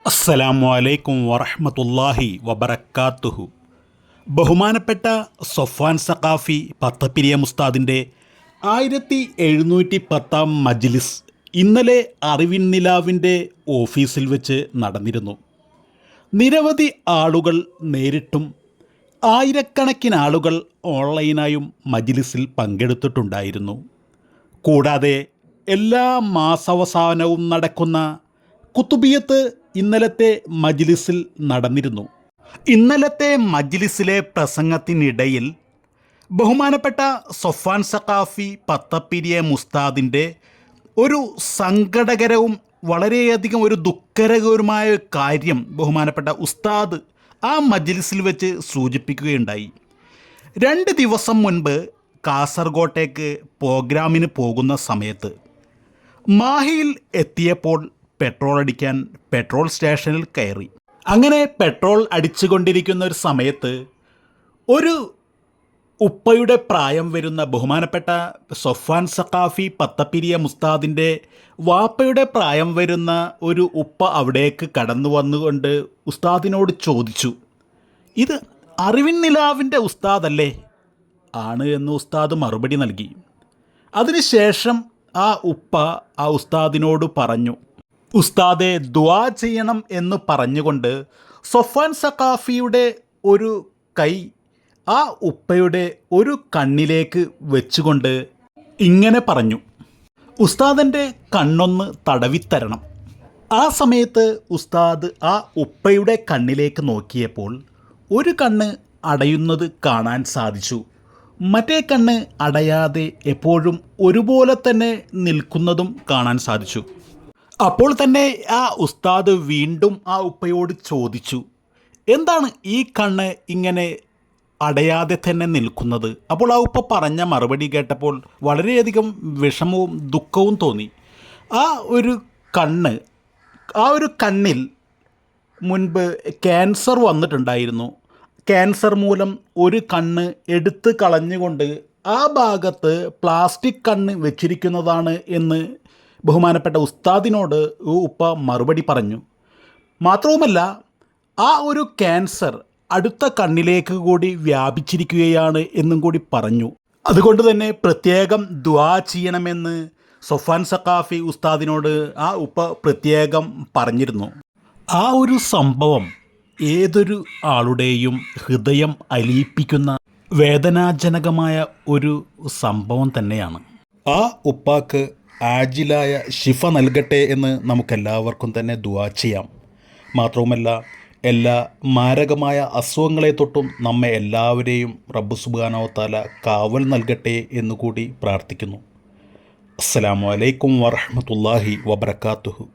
അസ്സലാമു അലൈക്കും വറഹ്മത്തുള്ളാഹി വബറക്കാത്തുഹു. ബഹുമാനപ്പെട്ട സൊഫ്വാൻ സഖാഫി പത്തപ്പിരിയ മുസ്താദിൻ്റെ 1710 മജ്ലിസ് ഇന്നലെ അറിവിൻ നിലാവിൻ്റെ ഓഫീസിൽ വെച്ച് നടന്നിരുന്നു. നിരവധി ആളുകൾ നേരിട്ടും ആയിരക്കണക്കിന് ആളുകൾ ഓൺലൈനായും മജ്ലിസിൽ പങ്കെടുത്തിട്ടുണ്ടായിരുന്നു. കൂടാതെ എല്ലാ മാസാവസാനവും നടക്കുന്ന കുത്തുബിയത്ത് ഇന്നലത്തെ മജ്ലിസിൽ നടന്നിരുന്നു. ഇന്നലത്തെ മജ്ലിസിലെ പ്രസംഗത്തിനിടയിൽ ബഹുമാനപ്പെട്ട സൊഫ്വാൻ സഖാഫി പത്തപ്പിരിയ മുസ്താദിൻ്റെ ഒരു സങ്കടകരവും വളരെയധികം ഒരു ദുഃഖകരവുമായ കാര്യം ബഹുമാനപ്പെട്ട ഉസ്താദ് ആ മജ്ലിസിൽ വെച്ച് സൂചിപ്പിക്കുകയുണ്ടായി. 2 ദിവസം മുൻപ് കാസർഗോട്ടേക്ക് പ്രോഗ്രാമിന് പോകുന്ന സമയത്ത് മാഹിയിൽ എത്തിയപ്പോൾ പെട്രോൾ അടിക്കാൻ പെട്രോൾ സ്റ്റേഷനിൽ കയറി. അങ്ങനെ പെട്രോൾ അടിച്ചുകൊണ്ടിരിക്കുന്ന ഒരു സമയത്ത് ഒരു ഉപ്പയുടെ പ്രായം വരുന്ന ബഹുമാനപ്പെട്ട സൊഫ്വാൻ സഖാഫി പത്തപ്പിരിയ മുസ്താദിൻ്റെ വാപ്പയുടെ പ്രായം വരുന്ന ഒരു ഉപ്പ അവിടേക്ക് കടന്നു വന്നുകൊണ്ട് ഉസ്താദിനോട് ചോദിച്ചു, ഇത് അറിവിൻ നിലാവിൻ്റെ ഉസ്താദല്ലേ? ആണ് എന്ന് ഉസ്താദ് മറുപടി നൽകി. അതിനുശേഷം ആ ഉപ്പ ആ ഉസ്താദിനോട് പറഞ്ഞു, ഉസ്താദെ ദുആ ചെയ്യണം എന്ന് പറഞ്ഞുകൊണ്ട് സൊഫ്വാൻ സഖാഫിയുടെ ഒരു കൈ ആ ഉപ്പയുടെ ഒരു കണ്ണിലേക്ക് വെച്ചുകൊണ്ട് ഇങ്ങനെ പറഞ്ഞു, ഉസ്താദിൻ്റെ കണ്ണൊന്ന് തടവിത്തരണം. ആ സമയത്ത് ഉസ്താദ് ആ ഉപ്പയുടെ കണ്ണിലേക്ക് നോക്കിയപ്പോൾ ഒരു കണ്ണ് അടയുന്നത് കാണാൻ സാധിച്ചു. മറ്റേ കണ്ണ് അടയാതെ എപ്പോഴും ഒരുപോലെ തന്നെ നിൽക്കുന്നതും കാണാൻ സാധിച്ചു. അപ്പോൾ തന്നെ ആ ഉസ്താദ് വീണ്ടും ആ ഉപ്പയോട് ചോദിച്ചു, എന്താണ് ഈ കണ്ണ് ഇങ്ങനെ അടയാതെ തന്നെ നിൽക്കുന്നത്? അപ്പോൾ ആ ഉപ്പ പറഞ്ഞ മറുപടി കേട്ടപ്പോൾ വളരെയധികം വിഷമവും ദുഃഖവും തോന്നി. ആ ഒരു കണ്ണിൽ മുൻപ് ക്യാൻസർ വന്നിട്ടുണ്ടായിരുന്നു. ക്യാൻസർ മൂലം ഒരു കണ്ണ് എടുത്ത് കളഞ്ഞുകൊണ്ട് ആ ഭാഗത്ത് പ്ലാസ്റ്റിക് കണ്ണ് വെച്ചിരിക്കുന്നതാണ് എന്ന് ബഹുമാനപ്പെട്ട ഉസ്താദിനോട് ഉപ്പ മറുപടി പറഞ്ഞു. മാത്രവുമല്ല, ആ ഒരു ക്യാൻസർ അടുത്ത കണ്ണിലേക്ക് കൂടി വ്യാപിച്ചിരിക്കുകയാണ് എന്നും കൂടി പറഞ്ഞു. അതുകൊണ്ട് തന്നെ പ്രത്യേകം ദുആ ചെയ്യണമെന്ന് സൊഫ്വാൻ സഖാഫി ഉസ്താദിനോട് ആ ഉപ്പ പ്രത്യേകം പറഞ്ഞിരുന്നു. ആ ഒരു സംഭവം ഏതൊരു ആളുടെയും ഹൃദയം അലിയിപ്പിക്കുന്ന വേദനാജനകമായ ഒരു സംഭവം തന്നെയാണ്. ആ ഉപ്പാക്ക് ആജിലായ ശിഫ നൽകട്ടെ എന്ന് നമുക്കെല്ലാവർക്കും തന്നെ ദുആ ചെയ്യാം. മാത്രവുമല്ല, എല്ലാ മാരകമായ അസുഖങ്ങളെ തൊട്ടും നമ്മെ എല്ലാവരെയും റബ്ബ് സുബ്ഹാനഹു വ തആല കാവൽ നൽകട്ടെ എന്നുകൂടി പ്രാർത്ഥിക്കുന്നു. അസ്സലാമു അലൈക്കും വറഹ്മത്തുള്ളാഹി വബറകാതുഹു.